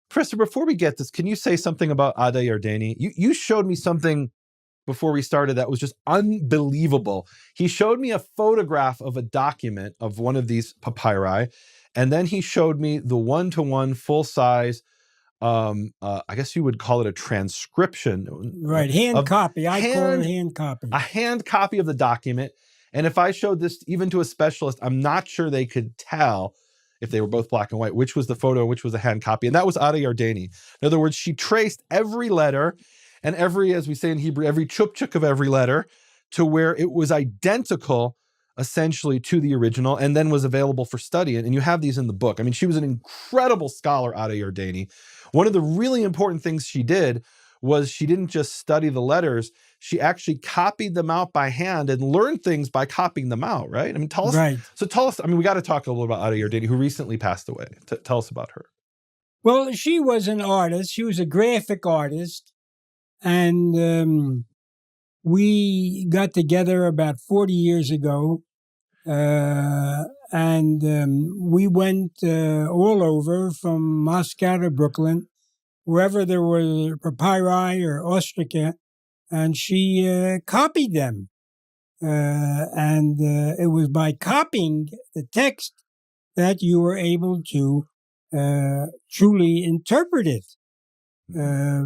Professor, before we get this, can you say something about Ada Yardeni? You showed me something before we started that was just unbelievable. He showed me a photograph of a document of one of these papyri, and then he showed me the one-to-one full-size, I guess you would call it a transcription. Right, hand copy. I call it hand copy. A hand copy of the document. And if I showed this even to a specialist, I'm not sure they could tell, if they were both black and white, which was the photo, which was a hand copy. And that was Ada Yardeni. In other words, she traced every letter and every, as we say in Hebrew, every chupchuk of every letter to where it was identical, essentially, to the original, and then was available for study. And you have these in the book. I mean, she was an incredible scholar, Ada Yardeni. One of the really important things she did was she didn't just study the letters, she actually copied them out by hand and learned things by copying them out, right? I mean, tell us. Right. So tell us, I mean, we got to talk a little about Ada Yardeni, who recently passed away. Tell us about her. Well, she was an artist. She was a graphic artist. And we got together about 40 years ago. And we went all over, from Moscow to Brooklyn, wherever there were papyri or ostraka, and she copied them. And it was by copying the text that you were able to truly interpret it,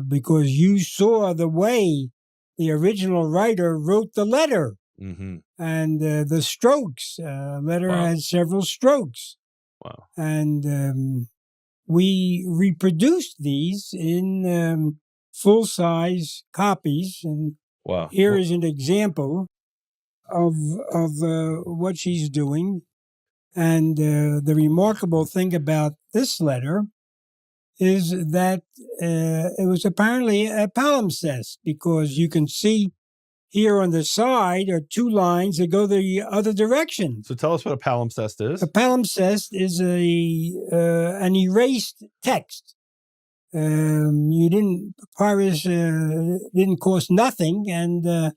because you saw the way the original writer wrote the letter. Mm-hmm. And the strokes. Letter has several strokes. Wow. And we reproduced these in full-size copies. And here is an example of what she's doing. And the remarkable thing about this letter is that it was apparently a palimpsest, because you can see here on the side are two lines that go the other direction. So tell us what a palimpsest is. A palimpsest is an erased text. Papyrus didn't cost nothing, and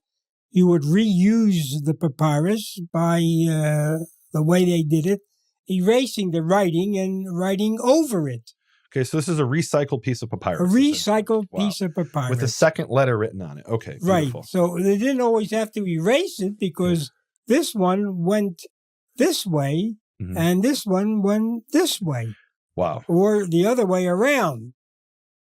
you would reuse the papyrus by the way they did it, erasing the writing and writing over it. Okay, so this is a recycled piece of papyrus. A recycled piece of papyrus. With a second letter written on it. Okay, beautiful. Right. So they didn't always have to erase it, because this one went this way, and this one went this way. Wow. Or the other way around.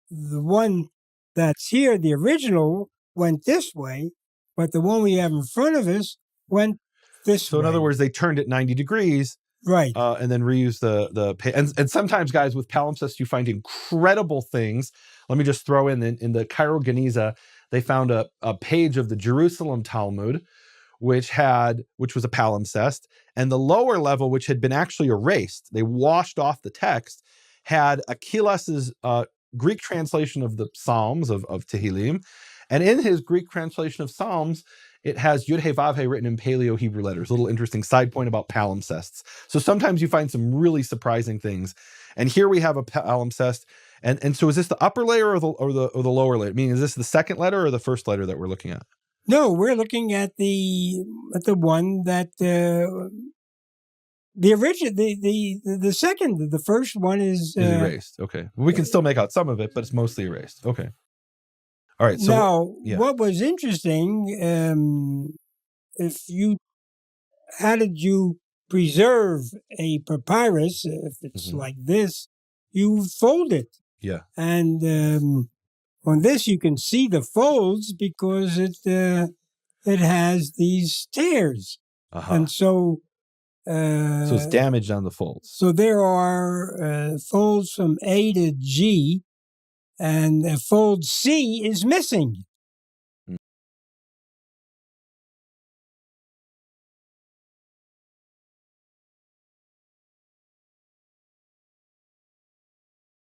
The one that's here, the original, went this way, but the one we have in front of us went this way. So in other words, they turned it 90 degrees. Right. And then reuse and sometimes, guys, with palimpsests, you find incredible things. Let me just throw in the Cairo Geniza, they found a page of the Jerusalem Talmud, which was a palimpsest, and the lower level, which had been actually erased, they washed off the text, had Aquilas's Greek translation of the Psalms of Tehillim, and in his Greek translation of Psalms, it has Yud He Vav He written in Paleo Hebrew letters. A little interesting side point about palimpsests. So sometimes you find some really surprising things. And here we have a palimpsest. And so is this the upper layer or the lower layer? Meaning, is this the second letter or the first letter that we're looking at? No, we're looking at the one that the original, the second, the first one is erased. Okay, we can still make out some of it, but it's mostly erased. Okay. All right. So now, what was interesting, how did you preserve a papyrus? If it's like this, you fold it. Yeah. And on this, you can see the folds because it has these tears, and so it's damaged on the folds. So there are folds from A to G. And fold C is missing.